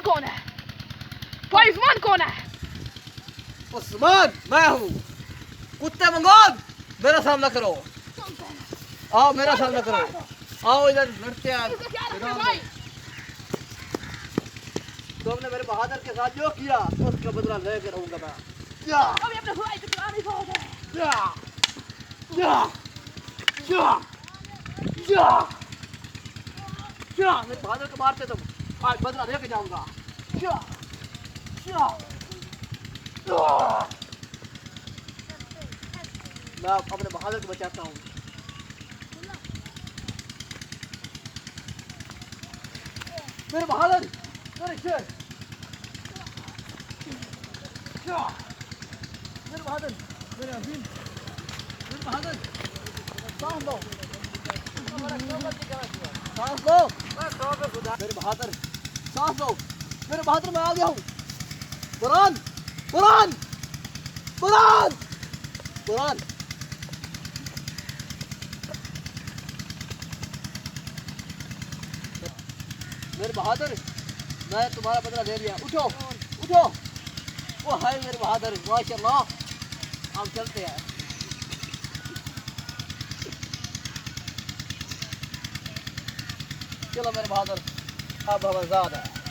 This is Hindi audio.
कौन है? भाई उस्मान कौन है? उस्मान मैं हूँ। कुत्ते मंगोल मेरा सामना करो। आओ मेरा सामना करो। आओ इधर लड़ते हैं। तुमने मेरे बहादुर के साथ जो किया उसका बदला लेकर रहूंगा मैं। या अभी अपने भाई को चलाने को है। या या या या या मेरे बहादुर को मारते तुम, आज बदला लेके जाऊंगा। या या मैं अपने बहादुर को बचाता हूँ। मेरे बहादुर, मेरे शेर, मेरे बहादुर, मेरे अजीम, मेरे बहादुर, सांस लो, सांस लो, मेरे बहादुर, सांस लो, मेरे बहादुर मैं आ गया हूँ। बुरहान, बुरहान, बुरहान, बुरहान। मेरे बहादुर मैं तुम्हारा बदला ले लिया। उठो उठो। वो है मेरे बहादुर, माशाल्लाह। हम चलते हैं। चलो मेरे बहादुर, अब हम आजाद हैं।